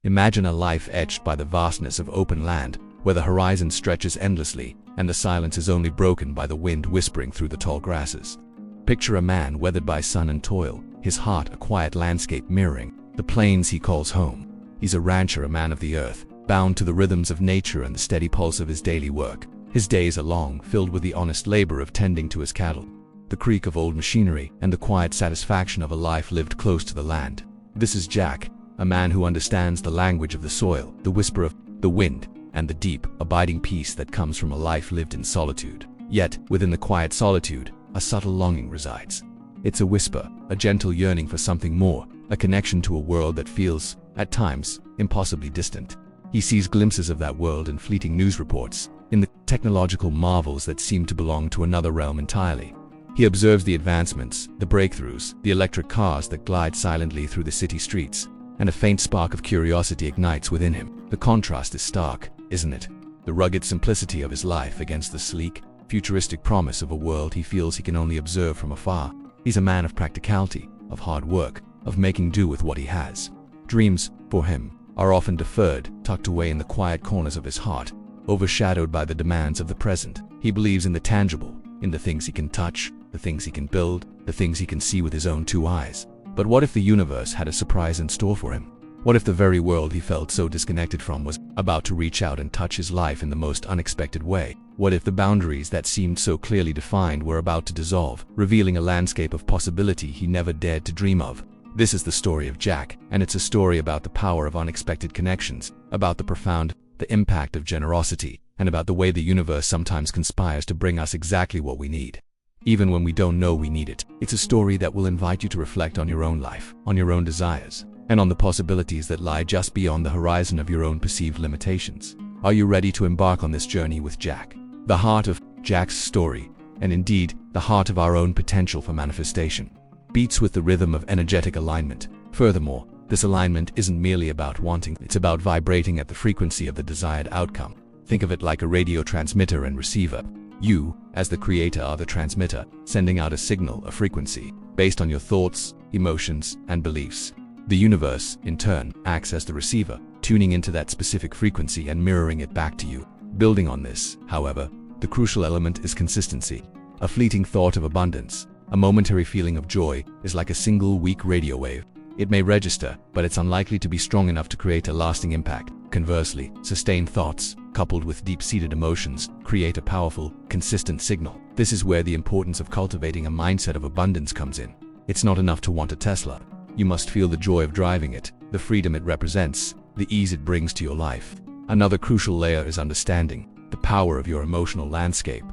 Imagine a life etched by the vastness of open land, where the horizon stretches endlessly, and the silence is only broken by the wind whispering through the tall grasses. Picture a man weathered by sun and toil, his heart a quiet landscape mirroring the plains he calls home. He's a rancher, a man of the earth, bound to the rhythms of nature and the steady pulse of his daily work. His days are long, filled with the honest labor of tending to his cattle, the creak of old machinery, and the quiet satisfaction of a life lived close to the land. This is Jack, a man who understands the language of the soil, the whisper of the wind, and the deep, abiding peace that comes from a life lived in solitude. Yet, within the quiet solitude, a subtle longing resides. It's a whisper, a gentle yearning for something more, a connection to a world that feels, at times, impossibly distant. He sees glimpses of that world in fleeting news reports, in the technological marvels that seem to belong to another realm entirely. He observes the advancements, the breakthroughs, the electric cars that glide silently through the city streets, and a faint spark of curiosity ignites within him. The contrast is stark, isn't it? The rugged simplicity of his life against the sleek, futuristic promise of a world he feels he can only observe from afar. He's a man of practicality, of hard work, of making do with what he has. Dreams, for him, are often deferred, tucked away in the quiet corners of his heart, overshadowed by the demands of the present. He believes in the tangible, in the things he can touch, the things he can build, the things he can see with his own two eyes. But what if the universe had a surprise in store for him? What if the very world he felt so disconnected from was about to reach out and touch his life in the most unexpected way? What if the boundaries that seemed so clearly defined were about to dissolve, revealing a landscape of possibility he never dared to dream of? This is the story of Jack, and it's a story about the power of unexpected connections, about the impact of generosity, and about the way the universe sometimes conspires to bring us exactly what we need, even when we don't know we need it. It's a story that will invite you to reflect on your own life, on your own desires, and on the possibilities that lie just beyond the horizon of your own perceived limitations. Are you ready to embark on this journey with Jack? The heart of Jack's story, and indeed, the heart of our own potential for manifestation, beats with the rhythm of energetic alignment. Furthermore, this alignment isn't merely about wanting, it's about vibrating at the frequency of the desired outcome. Think of it like a radio transmitter and receiver. You, as the creator, are the transmitter, sending out a signal, a frequency, based on your thoughts, emotions, and beliefs. The universe, in turn, acts as the receiver, tuning into that specific frequency and mirroring it back to you. Building on this, however, the crucial element is consistency. A fleeting thought of abundance, a momentary feeling of joy, is like a single weak radio wave. It may register, but it's unlikely to be strong enough to create a lasting impact. Conversely, sustained thoughts, coupled with deep-seated emotions, create a powerful, consistent signal. This is where the importance of cultivating a mindset of abundance comes in. It's not enough to want a Tesla. You must feel the joy of driving it, the freedom it represents, the ease it brings to your life. Another crucial layer is understanding the power of your emotional landscape.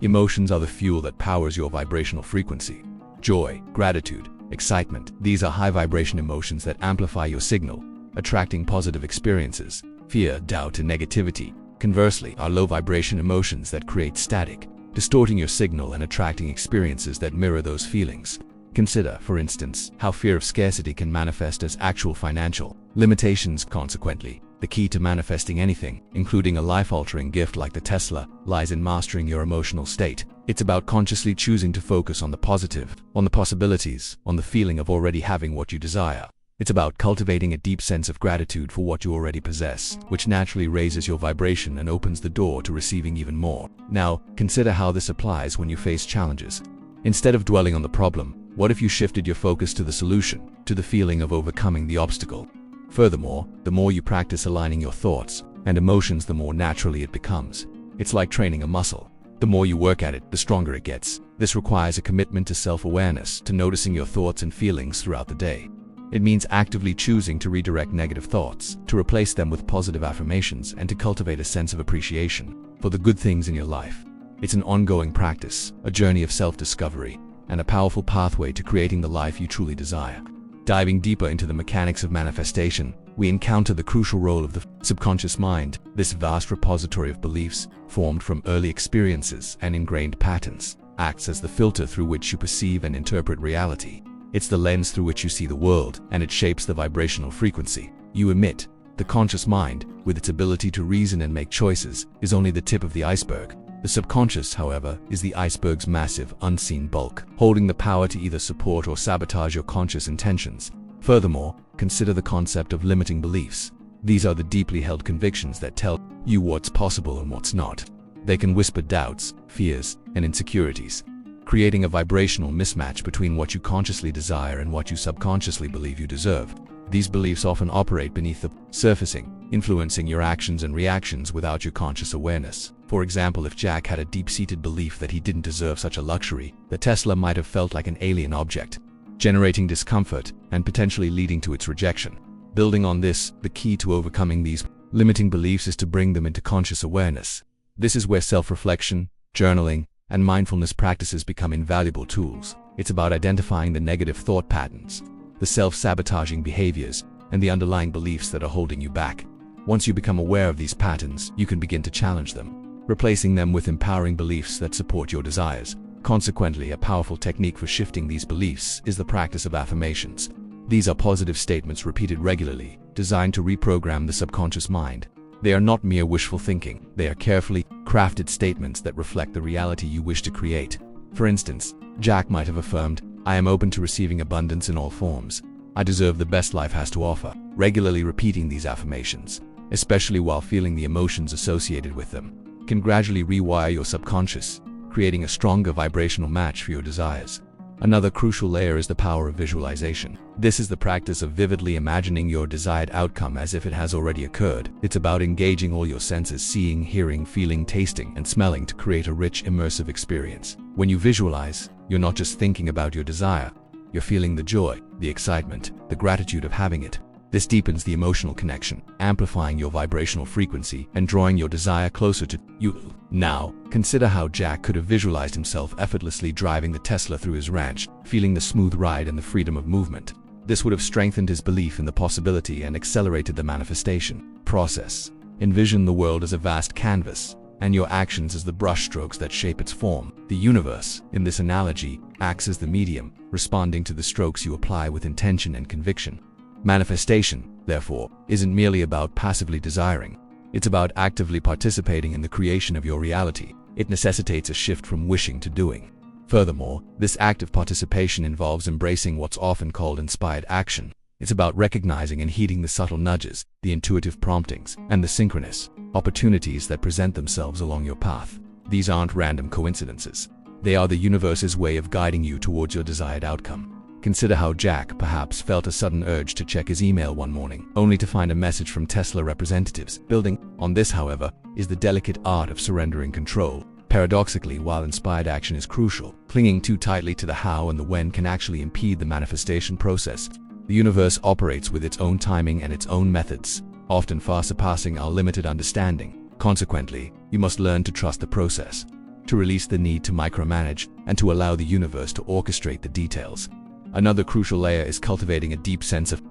Emotions are the fuel that powers your vibrational frequency. Joy, gratitude, excitement, these are high-vibration emotions that amplify your signal, attracting positive experiences. Fear, doubt, and negativity, conversely, are low-vibration emotions that create static, distorting your signal and attracting experiences that mirror those feelings. Consider, for instance, how fear of scarcity can manifest as actual financial limitations. Consequently, the key to manifesting anything, including a life-altering gift like the Tesla, lies in mastering your emotional state. It's about consciously choosing to focus on the positive, on the possibilities, on the feeling of already having what you desire. It's about cultivating a deep sense of gratitude for what you already possess, which naturally raises your vibration and opens the door to receiving even more. Now, consider how this applies when you face challenges. Instead of dwelling on the problem, what if you shifted your focus to the solution, to the feeling of overcoming the obstacle? Furthermore, the more you practice aligning your thoughts and emotions, the more naturally it becomes. It's like training a muscle. The more you work at it, the stronger it gets. This requires a commitment to self-awareness, to noticing your thoughts and feelings throughout the day. It means actively choosing to redirect negative thoughts, to replace them with positive affirmations, and to cultivate a sense of appreciation for the good things in your life. It's an ongoing practice, a journey of self-discovery, and a powerful pathway to creating the life you truly desire. Diving deeper into the mechanics of manifestation, we encounter the crucial role of the subconscious mind. This vast repository of beliefs, formed from early experiences and ingrained patterns, acts as the filter through which you perceive and interpret reality. It's the lens through which you see the world, and it shapes the vibrational frequency you emit. The conscious mind, with its ability to reason and make choices, is only the tip of the iceberg. The subconscious, however, is the iceberg's massive, unseen bulk, holding the power to either support or sabotage your conscious intentions. Furthermore, consider the concept of limiting beliefs. These are the deeply held convictions that tell you what's possible and what's not. They can whisper doubts, fears, and insecurities, creating a vibrational mismatch between what you consciously desire and what you subconsciously believe you deserve. These beliefs often operate beneath the surfacing, influencing your actions and reactions without your conscious awareness. For example, if Jack had a deep-seated belief that he didn't deserve such a luxury, the Tesla might have felt like an alien object, generating discomfort and potentially leading to its rejection. Building on this, the key to overcoming these limiting beliefs is to bring them into conscious awareness. This is where self-reflection, journaling, and mindfulness practices become invaluable tools. It's about identifying the negative thought patterns, the self-sabotaging behaviors, and the underlying beliefs that are holding you back. Once you become aware of these patterns, you can begin to challenge them, replacing them with empowering beliefs that support your desires. Consequently, a powerful technique for shifting these beliefs is the practice of affirmations. These are positive statements repeated regularly, designed to reprogram the subconscious mind. They are not mere wishful thinking. They are carefully crafted statements that reflect the reality you wish to create. For instance, Jack might have affirmed, "I am open to receiving abundance in all forms. I deserve the best life has to offer." Regularly repeating these affirmations, especially while feeling the emotions associated with them, can gradually rewire your subconscious, creating a stronger vibrational match for your desires. Another crucial layer is the power of visualization. This is the practice of vividly imagining your desired outcome as if it has already occurred. It's about engaging all your senses, seeing, hearing, feeling, tasting, and smelling to create a rich, immersive experience. When you visualize, you're not just thinking about your desire, you're feeling the joy, the excitement, the gratitude of having it. This deepens the emotional connection, amplifying your vibrational frequency and drawing your desire closer to you. Now, consider how Jack could have visualized himself effortlessly driving the Tesla through his ranch, feeling the smooth ride and the freedom of movement. This would have strengthened his belief in the possibility and accelerated the manifestation process. Envision the world as a vast canvas, and your actions as the brushstrokes that shape its form. The universe, in this analogy, acts as the medium, responding to the strokes you apply with intention and conviction. Manifestation, therefore, isn't merely about passively desiring. It's about actively participating in the creation of your reality. It necessitates a shift from wishing to doing. Furthermore, this active participation involves embracing what's often called inspired action. It's about recognizing and heeding the subtle nudges, the intuitive promptings, and the synchronous opportunities that present themselves along your path. These aren't random coincidences. They are the universe's way of guiding you towards your desired outcome. Consider how Jack perhaps felt a sudden urge to check his email one morning, only to find a message from Tesla representatives. Building on this, however, is the delicate art of surrendering control. Paradoxically, while inspired action is crucial, clinging too tightly to the how and the when can actually impede the manifestation process. The universe operates with its own timing and its own methods, often far surpassing our limited understanding. Consequently, you must learn to trust the process, to release the need to micromanage, and to allow the universe to orchestrate the details. Another crucial layer is cultivating a deep sense of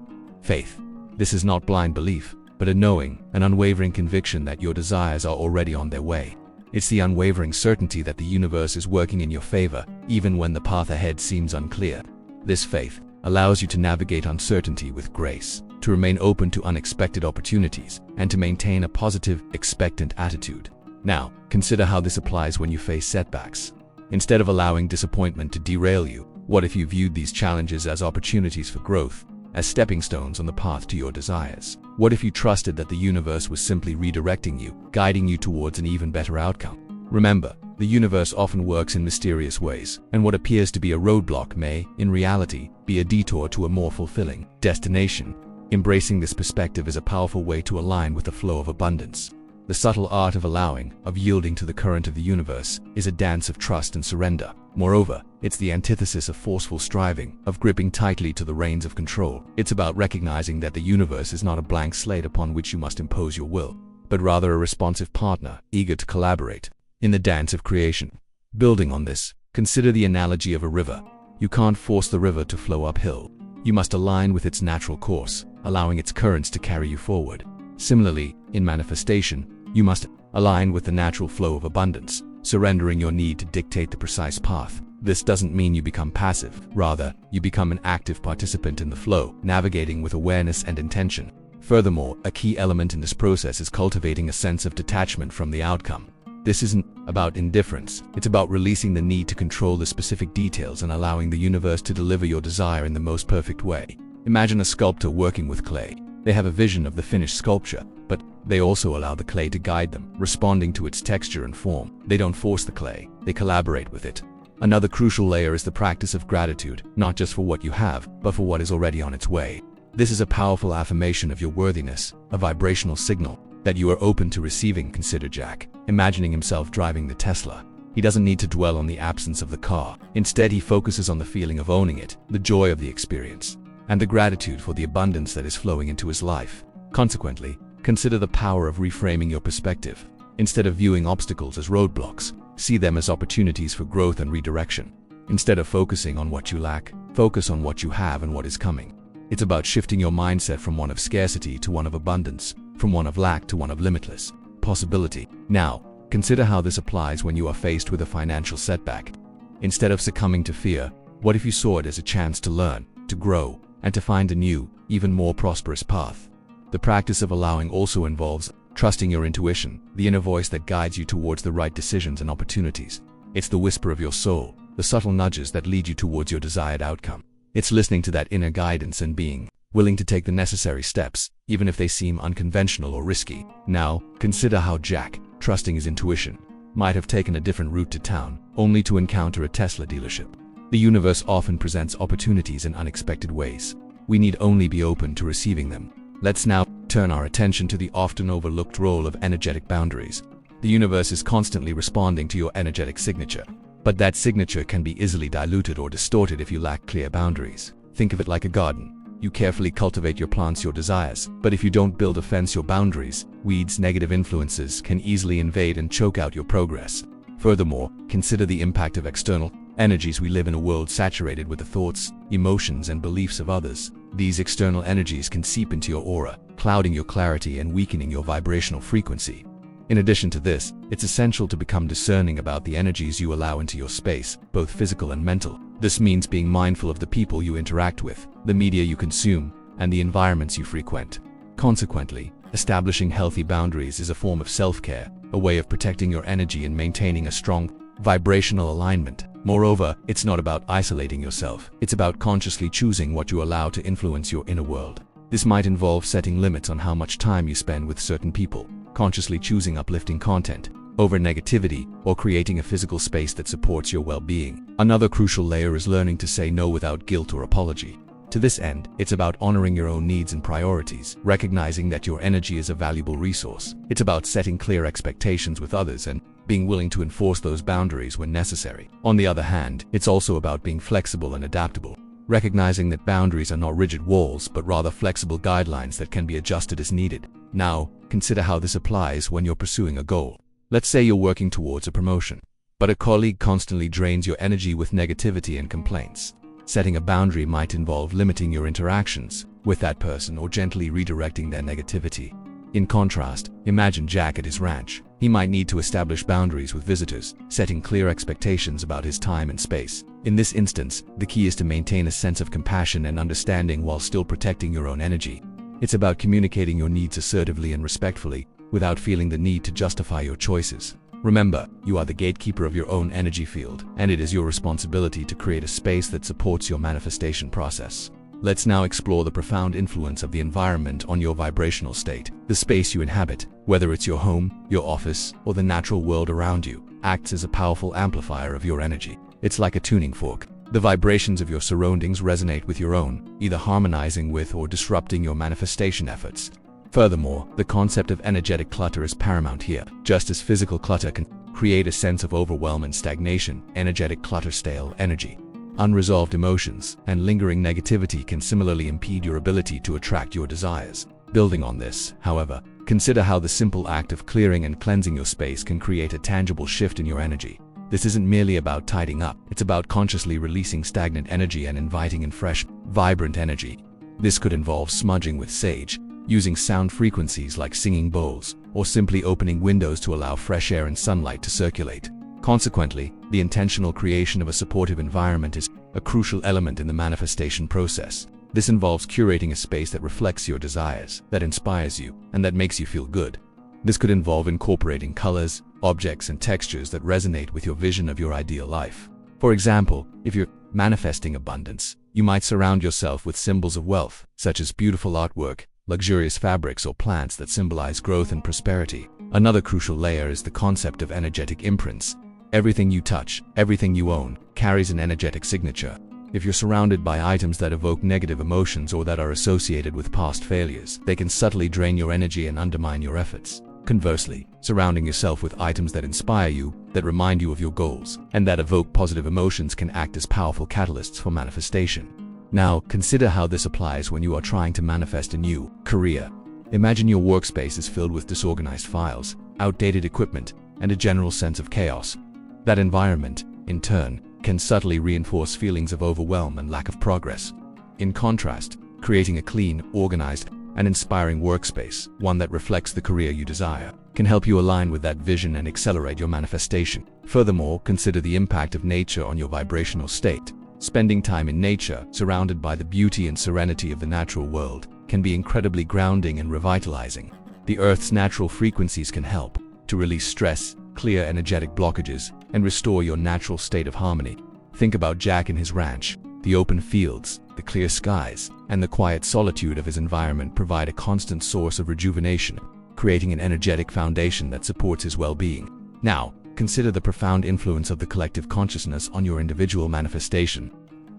faith. This is not blind belief, but a knowing, an unwavering conviction that your desires are already on their way. It's the unwavering certainty that the universe is working in your favor, even when the path ahead seems unclear. This faith allows you to navigate uncertainty with grace, to remain open to unexpected opportunities, and to maintain a positive, expectant attitude. Now, consider how this applies when you face setbacks. Instead of allowing disappointment to derail you, what if you viewed these challenges as opportunities for growth, as stepping stones on the path to your desires? What if you trusted that the universe was simply redirecting you, guiding you towards an even better outcome? Remember, the universe often works in mysterious ways, and what appears to be a roadblock may, in reality, be a detour to a more fulfilling destination. Embracing this perspective is a powerful way to align with the flow of abundance. The subtle art of allowing, of yielding to the current of the universe, is a dance of trust and surrender. Moreover, it's the antithesis of forceful striving, of gripping tightly to the reins of control. It's about recognizing that the universe is not a blank slate upon which you must impose your will, but rather a responsive partner, eager to collaborate in the dance of creation. Building on this, consider the analogy of a river. You can't force the river to flow uphill. You must align with its natural course, allowing its currents to carry you forward. Similarly, in manifestation, you must align with the natural flow of abundance, surrendering your need to dictate the precise path. This doesn't mean you become passive. Rather, you become an active participant in the flow, navigating with awareness and intention. Furthermore, a key element in this process is cultivating a sense of detachment from the outcome. This isn't about indifference. It's about releasing the need to control the specific details and allowing the universe to deliver your desire in the most perfect way. Imagine a sculptor working with clay. They have a vision of the finished sculpture, but they also allow the clay to guide them, responding to its texture and form. They don't force the clay, they collaborate with it. Another crucial layer is the practice of gratitude, not just for what you have, but for what is already on its way. This is a powerful affirmation of your worthiness, a vibrational signal that you are open to receiving. Consider Jack, imagining himself driving the Tesla. He doesn't need to dwell on the absence of the car. Instead, he focuses on the feeling of owning it, the joy of the experience, and the gratitude for the abundance that is flowing into his life. Consequently, consider the power of reframing your perspective. Instead of viewing obstacles as roadblocks, see them as opportunities for growth and redirection. Instead of focusing on what you lack, focus on what you have and what is coming. It's about shifting your mindset from one of scarcity to one of abundance, from one of lack to one of limitless possibility. Now, consider how this applies when you are faced with a financial setback. Instead of succumbing to fear, what if you saw it as a chance to learn, to grow, and to find a new, even more prosperous path? The practice of allowing also involves trusting your intuition, the inner voice that guides you towards the right decisions and opportunities. It's the whisper of your soul, the subtle nudges that lead you towards your desired outcome. It's listening to that inner guidance and being willing to take the necessary steps, even if they seem unconventional or risky. Now, consider how Jack, trusting his intuition, might have taken a different route to town, only to encounter a Tesla dealership. The universe often presents opportunities in unexpected ways. We need only be open to receiving them. Let's now turn our attention to the often overlooked role of energetic boundaries. The universe is constantly responding to your energetic signature, but that signature can be easily diluted or distorted if you lack clear boundaries. Think of it like a garden. You carefully cultivate your plants, your desires, but if you don't build a fence, your boundaries, weeds, negative influences can easily invade and choke out your progress. Furthermore, consider the impact of external energies. We live in a world saturated with the thoughts, emotions, and beliefs of others. These external energies can seep into your aura, clouding your clarity and weakening your vibrational frequency. In addition to this, it's essential to become discerning about the energies you allow into your space, both physical and mental. This means being mindful of the people you interact with, the media you consume, and the environments you frequent. Consequently, establishing healthy boundaries is a form of self-care, a way of protecting your energy and maintaining a strong vibrational alignment. Moreover, it's not about isolating yourself. It's about consciously choosing what you allow to influence your inner world. This might involve setting limits on how much time you spend with certain people, consciously choosing uplifting content over negativity, or creating a physical space that supports your well-being. Another crucial layer is learning to say no without guilt or apology. To this end, it's about honoring your own needs and priorities, recognizing that your energy is a valuable resource. It's about setting clear expectations with others and being willing to enforce those boundaries when necessary. On the other hand, it's also about being flexible and adaptable, recognizing that boundaries are not rigid walls but rather flexible guidelines that can be adjusted as needed. Now, consider how this applies when you're pursuing a goal. Let's say you're working towards a promotion, but a colleague constantly drains your energy with negativity and complaints. Setting a boundary might involve limiting your interactions with that person or gently redirecting their negativity. In contrast, imagine Jack at his ranch. He might need to establish boundaries with visitors, setting clear expectations about his time and space. In this instance, the key is to maintain a sense of compassion and understanding while still protecting your own energy. It's about communicating your needs assertively and respectfully, without feeling the need to justify your choices. Remember, you are the gatekeeper of your own energy field, and it is your responsibility to create a space that supports your manifestation process. Let's now explore the profound influence of the environment on your vibrational state. The space you inhabit, whether it's your home, your office, or the natural world around you, acts as a powerful amplifier of your energy. It's like a tuning fork. The vibrations of your surroundings resonate with your own, either harmonizing with or disrupting your manifestation efforts. Furthermore, the concept of energetic clutter is paramount here. Just as physical clutter can create a sense of overwhelm and stagnation, energetic clutter, stale energy, unresolved emotions, and lingering negativity can similarly impede your ability to attract your desires. Building on this, however, consider how the simple act of clearing and cleansing your space can create a tangible shift in your energy. This isn't merely about tidying up, it's about consciously releasing stagnant energy and inviting in fresh, vibrant energy. This could involve smudging with sage, using sound frequencies like singing bowls, or simply opening windows to allow fresh air and sunlight to circulate. Consequently, the intentional creation of a supportive environment is a crucial element in the manifestation process. This involves curating a space that reflects your desires, that inspires you, and that makes you feel good. This could involve incorporating colors, objects, and textures that resonate with your vision of your ideal life. For example, if you're manifesting abundance, you might surround yourself with symbols of wealth, such as beautiful artwork, luxurious fabrics, or plants that symbolize growth and prosperity. Another crucial layer is the concept of energetic imprints. Everything you touch, everything you own, carries an energetic signature. If you're surrounded by items that evoke negative emotions or that are associated with past failures, they can subtly drain your energy and undermine your efforts. Conversely, surrounding yourself with items that inspire you, that remind you of your goals, and that evoke positive emotions can act as powerful catalysts for manifestation. Now, consider how this applies when you are trying to manifest a new career. Imagine your workspace is filled with disorganized files, outdated equipment, and a general sense of chaos. That environment, in turn, can subtly reinforce feelings of overwhelm and lack of progress. In contrast, creating a clean, organized, and inspiring workspace, one that reflects the career you desire, can help you align with that vision and accelerate your manifestation. Furthermore, consider the impact of nature on your vibrational state. Spending time in nature, surrounded by the beauty and serenity of the natural world, can be incredibly grounding and revitalizing. The Earth's natural frequencies can help to release stress, clear energetic blockages, and restore your natural state of harmony. Think about Jack and his ranch. The open fields, the clear skies, and the quiet solitude of his environment provide a constant source of rejuvenation, creating an energetic foundation that supports his well-being. Now, consider the profound influence of the collective consciousness on your individual manifestation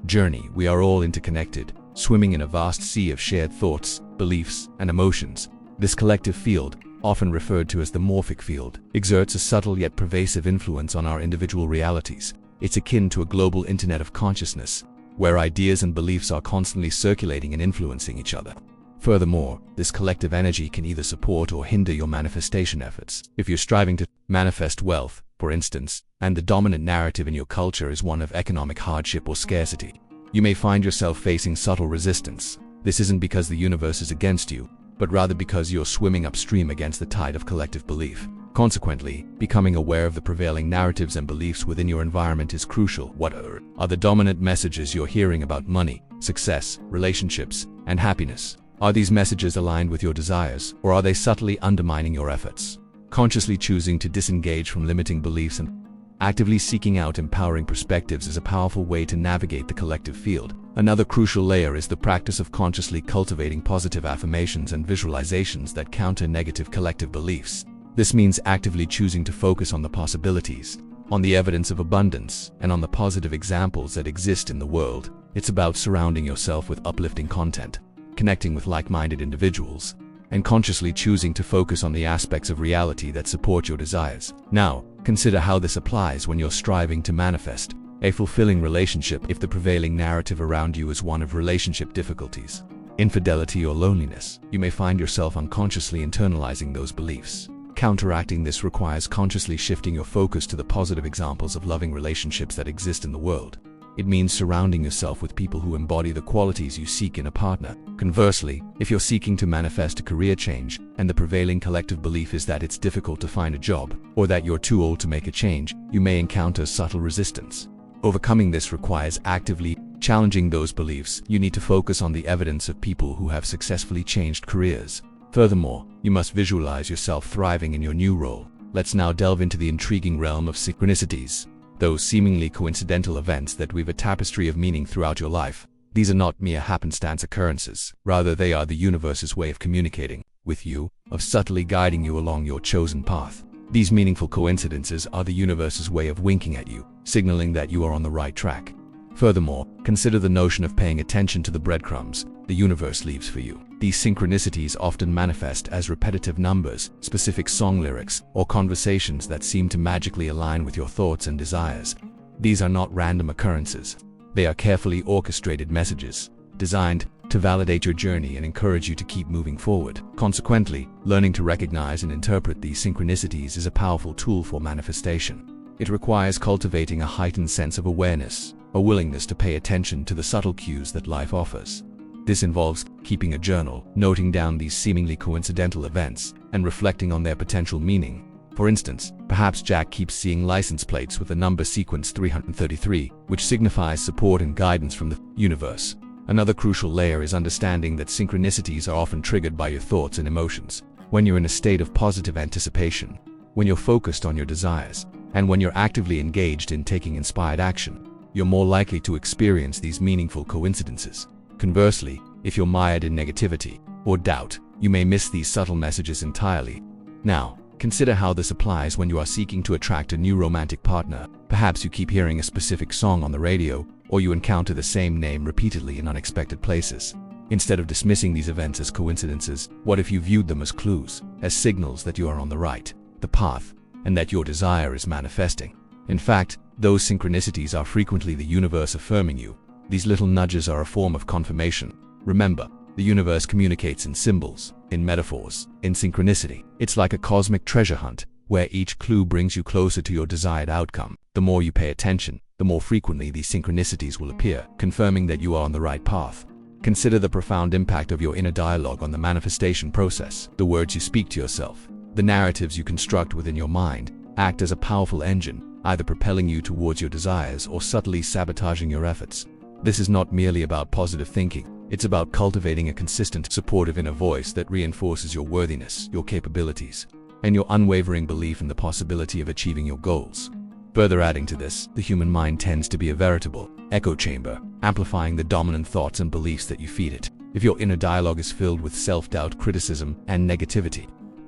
journey. We are all interconnected, swimming in a vast sea of shared thoughts, beliefs, and emotions. This collective field, often referred to as the morphic field, exerts a subtle yet pervasive influence on our individual realities. It's akin to a global internet of consciousness, where ideas and beliefs are constantly circulating and influencing each other. Furthermore, this collective energy can either support or hinder your manifestation efforts. If you're striving to manifest wealth, for instance, and the dominant narrative in your culture is one of economic hardship or scarcity, you may find yourself facing subtle resistance. This isn't because the universe is against you, but rather because you're swimming upstream against the tide of collective belief. Consequently, becoming aware of the prevailing narratives and beliefs within your environment is crucial. What are the dominant messages you're hearing about money, success, relationships, and happiness? Are these messages aligned with your desires, or are they subtly undermining your efforts? Consciously choosing to disengage from limiting beliefs and actively seeking out empowering perspectives is a powerful way to navigate the collective field. Another crucial layer is the practice of consciously cultivating positive affirmations and visualizations that counter negative collective beliefs. This means actively choosing to focus on the possibilities, on the evidence of abundance, and on the positive examples that exist in the world. It's about surrounding yourself with uplifting content, connecting with like-minded individuals, and consciously choosing to focus on the aspects of reality that support your desires. Now, consider how this applies when you're striving to manifest a fulfilling relationship. If the prevailing narrative around you is one of relationship difficulties, infidelity, or loneliness, you may find yourself unconsciously internalizing those beliefs. Counteracting this requires consciously shifting your focus to the positive examples of loving relationships that exist in the world. It means surrounding yourself with people who embody the qualities you seek in a partner. Conversely, if you're seeking to manifest a career change, and the prevailing collective belief is that it's difficult to find a job, or that you're too old to make a change, you may encounter subtle resistance. Overcoming this requires actively challenging those beliefs. You need to focus on the evidence of people who have successfully changed careers. Furthermore, you must visualize yourself thriving in your new role. Let's now delve into the intriguing realm of synchronicities. Those seemingly coincidental events that weave a tapestry of meaning throughout your life. These are not mere happenstance occurrences. Rather, they are the universe's way of communicating with you, of subtly guiding you along your chosen path. These meaningful coincidences are the universe's way of winking at you, signaling that you are on the right track. Furthermore, consider the notion of paying attention to the breadcrumbs the universe leaves for you. These synchronicities often manifest as repetitive numbers, specific song lyrics, or conversations that seem to magically align with your thoughts and desires. These are not random occurrences. They are carefully orchestrated messages, designed to validate your journey and encourage you to keep moving forward. Consequently, learning to recognize and interpret these synchronicities is a powerful tool for manifestation. It requires cultivating a heightened sense of awareness, a willingness to pay attention to the subtle cues that life offers. This involves keeping a journal, noting down these seemingly coincidental events, and reflecting on their potential meaning. For instance, perhaps Jack keeps seeing license plates with the number sequence 333, which signifies support and guidance from the universe. Another crucial layer is understanding that synchronicities are often triggered by your thoughts and emotions. When you're in a state of positive anticipation, when you're focused on your desires, and when you're actively engaged in taking inspired action, you're more likely to experience these meaningful coincidences. Conversely, if you're mired in negativity, or doubt, you may miss these subtle messages entirely. Now, consider how this applies when you are seeking to attract a new romantic partner. Perhaps you keep hearing a specific song on the radio, or you encounter the same name repeatedly in unexpected places. Instead of dismissing these events as coincidences, what if you viewed them as clues, as signals that you are on the path, and that your desire is manifesting? In fact, those synchronicities are frequently the universe affirming you. These little nudges are a form of confirmation. Remember, the universe communicates in symbols, in metaphors, in synchronicity. It's like a cosmic treasure hunt, where each clue brings you closer to your desired outcome. The more you pay attention, the more frequently these synchronicities will appear, confirming that you are on the right path. Consider the profound impact of your inner dialogue on the manifestation process. The words you speak to yourself, the narratives you construct within your mind, act as a powerful engine, either propelling you towards your desires or subtly sabotaging your efforts. This is not merely about positive thinking. It's about cultivating a consistent, supportive inner voice that reinforces your worthiness, your capabilities, and your unwavering belief in the possibility of achieving your goals. Further adding to this, the human mind tends to be a veritable echo chamber, amplifying the dominant thoughts and beliefs that you feed it. If your inner dialogue is filled with self-doubt, criticism, and negativity,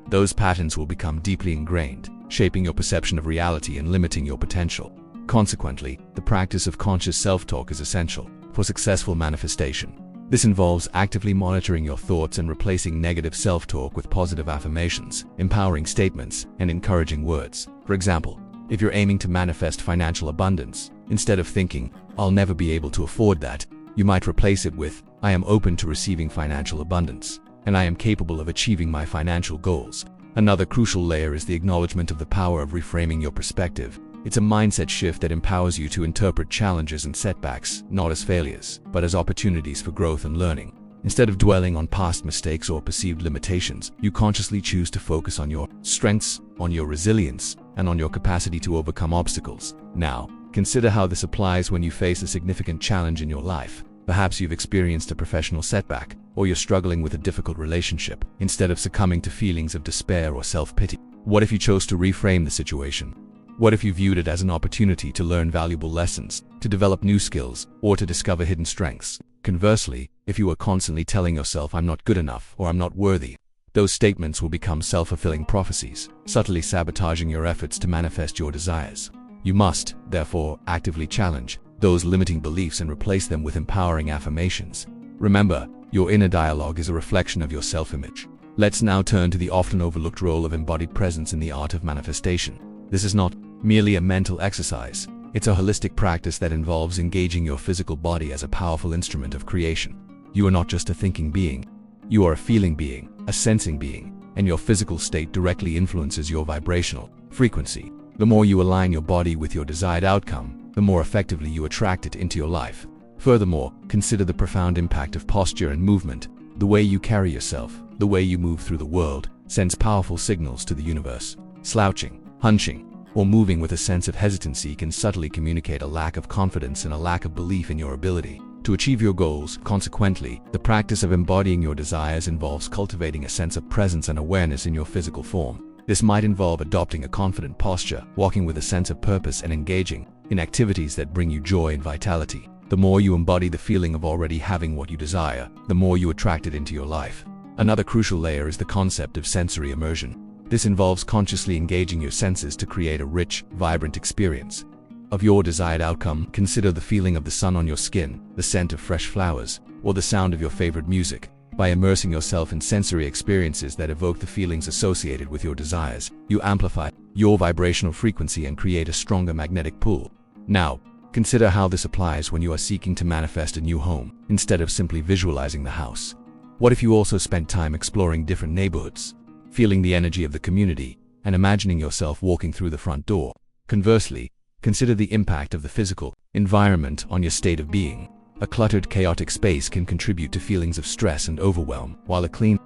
those patterns will become deeply ingrained, shaping your perception of reality and limiting your potential. Consequently, the practice of conscious self-talk is essential for successful manifestation. This involves actively monitoring your thoughts and replacing negative self-talk with positive affirmations, empowering statements, and encouraging words. For example, if you're aiming to manifest financial abundance, instead of thinking, "I'll never be able to afford that," you might replace it with, "I am open to receiving financial abundance, and I am capable of achieving my financial goals." Another crucial layer is the acknowledgement of the power of reframing your perspective. It's a mindset shift that empowers you to interpret challenges and setbacks not as failures, but as opportunities for growth and learning. Instead of dwelling on past mistakes or perceived limitations, you consciously choose to focus on your strengths, on your resilience, and on your capacity to overcome obstacles. Now, consider how this applies when you face a significant challenge in your life. Perhaps you've experienced a professional setback, or you're struggling with a difficult relationship. Instead of succumbing to feelings of despair or self-pity, what if you chose to reframe the situation? What if you viewed it as an opportunity to learn valuable lessons, to develop new skills, or to discover hidden strengths? Conversely, if you were constantly telling yourself, "I'm not good enough," or "I'm not worthy," those statements will become self-fulfilling prophecies, subtly sabotaging your efforts to manifest your desires. You must, therefore, actively challenge those limiting beliefs and replace them with empowering affirmations. Remember, your inner dialogue is a reflection of your self-image. Let's now turn to the often overlooked role of embodied presence in the art of manifestation. This is not merely a mental exercise. It's a holistic practice that involves engaging your physical body as a powerful instrument of creation. You are not just a thinking being. You are a feeling being, a sensing being, and your physical state directly influences your vibrational frequency. The more you align your body with your desired outcome, the more effectively you attract it into your life. Furthermore, consider the profound impact of posture and movement. The way you carry yourself, the way you move through the world, sends powerful signals to the universe. Slouching, hunching, or moving with a sense of hesitancy can subtly communicate a lack of confidence and a lack of belief in your ability to achieve your goals. Consequently, the practice of embodying your desires involves cultivating a sense of presence and awareness in your physical form. This might involve adopting a confident posture, walking with a sense of purpose, and engaging in activities that bring you joy and vitality. The more you embody the feeling of already having what you desire, the more you attract it into your life. Another crucial layer is the concept of sensory immersion. This involves consciously engaging your senses to create a rich, vibrant experience of your desired outcome. Consider the feeling of the sun on your skin, the scent of fresh flowers, or the sound of your favorite music. By immersing yourself in sensory experiences that evoke the feelings associated with your desires, you amplify your vibrational frequency and create a stronger magnetic pull. Now, consider how this applies when you are seeking to manifest a new home. Instead of simply visualizing the house, what if you also spent time exploring different neighborhoods, feeling the energy of the community, and imagining yourself walking through the front door? Conversely, consider the impact of the physical environment on your state of being. A cluttered, chaotic space can contribute to feelings of stress and overwhelm, while a clean,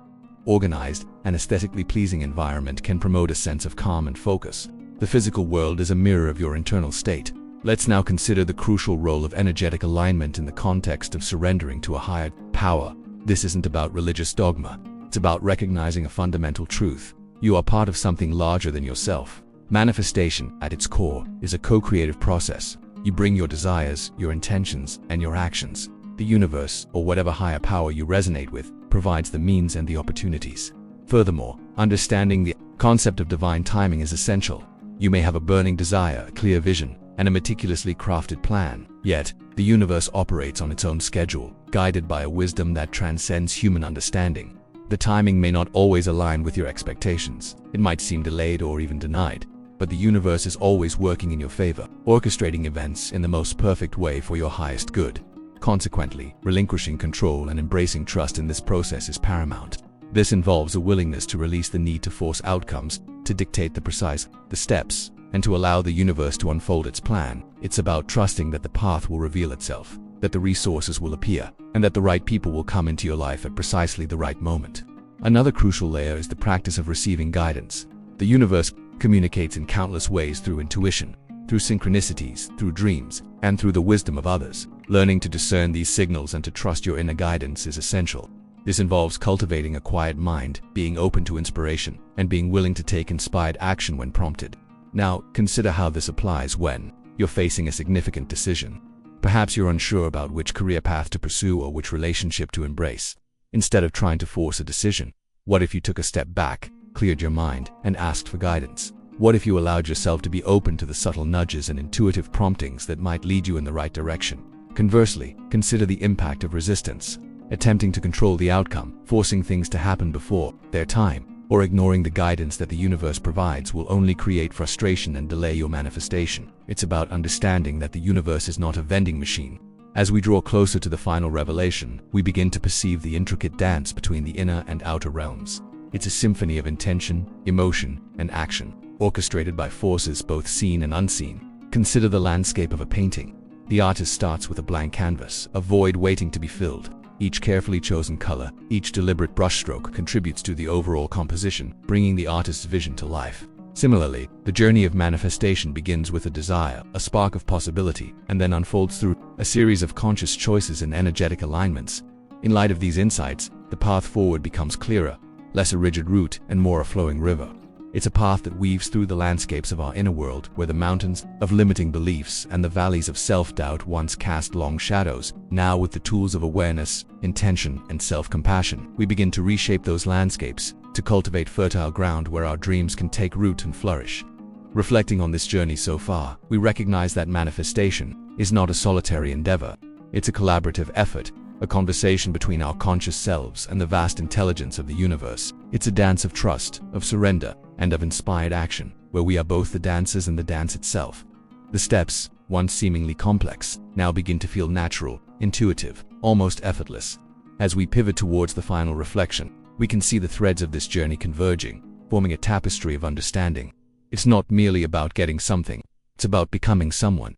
organized, and aesthetically pleasing environment can promote a sense of calm and focus. The physical world is a mirror of your internal state. Let's now consider the crucial role of energetic alignment in the context of surrendering to a higher power. This isn't about religious dogma. It's about recognizing a fundamental truth. You are part of something larger than yourself. Manifestation, at its core, is a co-creative process. You bring your desires, your intentions, and your actions. The universe, or whatever higher power you resonate with, provides the means and the opportunities. Furthermore, understanding the concept of divine timing is essential. You may have a burning desire, a clear vision, and a meticulously crafted plan, yet the universe operates on its own schedule, guided by a wisdom that transcends human understanding. The timing may not always align with your expectations. It might seem delayed or even denied, but the universe is always working in your favor, orchestrating events in the most perfect way for your highest good. Consequently, relinquishing control and embracing trust in this process is paramount. This involves a willingness to release the need to force outcomes, to dictate the steps, and to allow the universe to unfold its plan. It's about trusting that the path will reveal itself, that the resources will appear, and that the right people will come into your life at precisely the right moment. Another crucial layer is the practice of receiving guidance. The universe communicates in countless ways through intuition, through synchronicities, through dreams, and through the wisdom of others. Learning to discern these signals and to trust your inner guidance is essential. This involves cultivating a quiet mind, being open to inspiration, and being willing to take inspired action when prompted. Now, consider how this applies when you're facing a significant decision. Perhaps you're unsure about which career path to pursue or which relationship to embrace. Instead of trying to force a decision, what if you took a step back, cleared your mind, and asked for guidance? What if you allowed yourself to be open to the subtle nudges and intuitive promptings that might lead you in the right direction? Conversely, consider the impact of resistance. Attempting to control the outcome, forcing things to happen before their time, or ignoring the guidance that the universe provides will only create frustration and delay your manifestation. It's about understanding that the universe is not a vending machine. As we draw closer to the final revelation, we begin to perceive the intricate dance between the inner and outer realms. It's a symphony of intention, emotion, and action, orchestrated by forces both seen and unseen. Consider the landscape of a painting. The artist starts with a blank canvas, a void waiting to be filled. Each carefully chosen color, each deliberate brushstroke contributes to the overall composition, bringing the artist's vision to life. Similarly, the journey of manifestation begins with a desire, a spark of possibility, and then unfolds through a series of conscious choices and energetic alignments. In light of these insights, the path forward becomes clearer, less a rigid route and more a flowing river. It's a path that weaves through the landscapes of our inner world, where the mountains of limiting beliefs and the valleys of self-doubt once cast long shadows. Now, with the tools of awareness, intention, and self-compassion, we begin to reshape those landscapes, to cultivate fertile ground where our dreams can take root and flourish. Reflecting on this journey so far, we recognize that manifestation is not a solitary endeavor. It's a collaborative effort, a conversation between our conscious selves and the vast intelligence of the universe. It's a dance of trust, of surrender, and of inspired action, where we are both the dancers and the dance itself. The steps, once seemingly complex, now begin to feel natural, intuitive, almost effortless. As we pivot towards the final reflection, we can see the threads of this journey converging, forming a tapestry of understanding. It's not merely about getting something, it's about becoming someone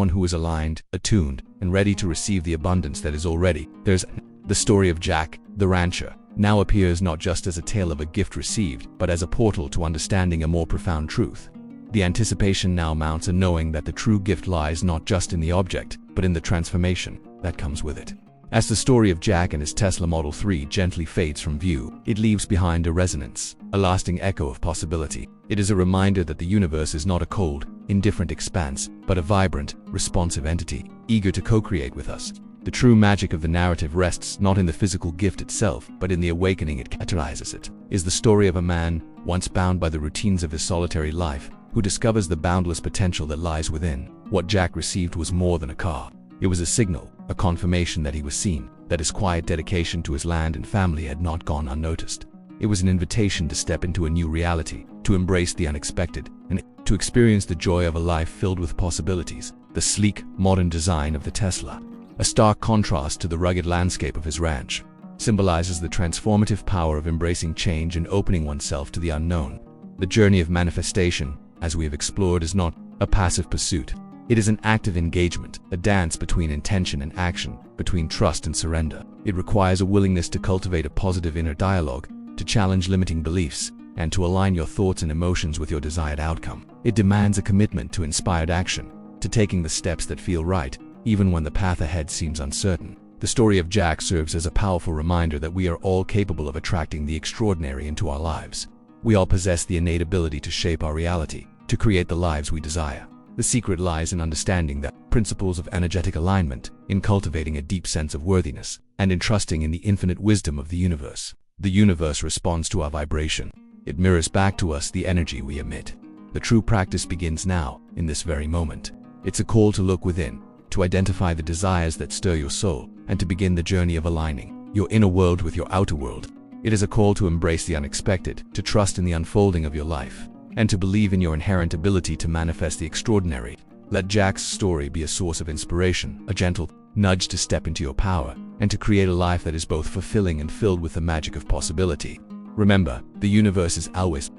who is aligned, attuned, and ready to receive the abundance that is already theirs. The story of Jack, the rancher, now appears not just as a tale of a gift received, but as a portal to understanding a more profound truth. The anticipation now mounts in knowing that the true gift lies not just in the object, but in the transformation that comes with it. As the story of Jack and his Tesla Model 3 gently fades from view, it leaves behind a resonance, a lasting echo of possibility. It is a reminder that the universe is not a cold, indifferent expanse, but a vibrant, responsive entity, eager to co-create with us. The true magic of the narrative rests not in the physical gift itself, but in the awakening it catalyzes. It is the story of a man, once bound by the routines of his solitary life, who discovers the boundless potential that lies within. What Jack received was more than a car. It was a signal, a confirmation that he was seen, that his quiet dedication to his land and family had not gone unnoticed. It was an invitation to step into a new reality, to embrace the unexpected, and to experience the joy of a life filled with possibilities. The sleek, modern design of the Tesla, a stark contrast to the rugged landscape of his ranch, symbolizes the transformative power of embracing change and opening oneself to the unknown. The journey of manifestation, as we have explored, is not a passive pursuit. It is an active engagement, a dance between intention and action, between trust and surrender. It requires a willingness to cultivate a positive inner dialogue, to challenge limiting beliefs, and to align your thoughts and emotions with your desired outcome. It demands a commitment to inspired action, to taking the steps that feel right, even when the path ahead seems uncertain. The story of Jack serves as a powerful reminder that we are all capable of attracting the extraordinary into our lives. We all possess the innate ability to shape our reality, to create the lives we desire. The secret lies in understanding the principles of energetic alignment, in cultivating a deep sense of worthiness, and in trusting in the infinite wisdom of the universe. The universe responds to our vibration. It mirrors back to us the energy we emit. The true practice begins now, in this very moment. It's a call to look within, to identify the desires that stir your soul, and to begin the journey of aligning your inner world with your outer world. It is a call to embrace the unexpected, to trust in the unfolding of your life, and to believe in your inherent ability to manifest the extraordinary. Let Jack's story be a source of inspiration, a gentle nudge to step into your power, and to create a life that is both fulfilling and filled with the magic of possibility. Remember, the universe is always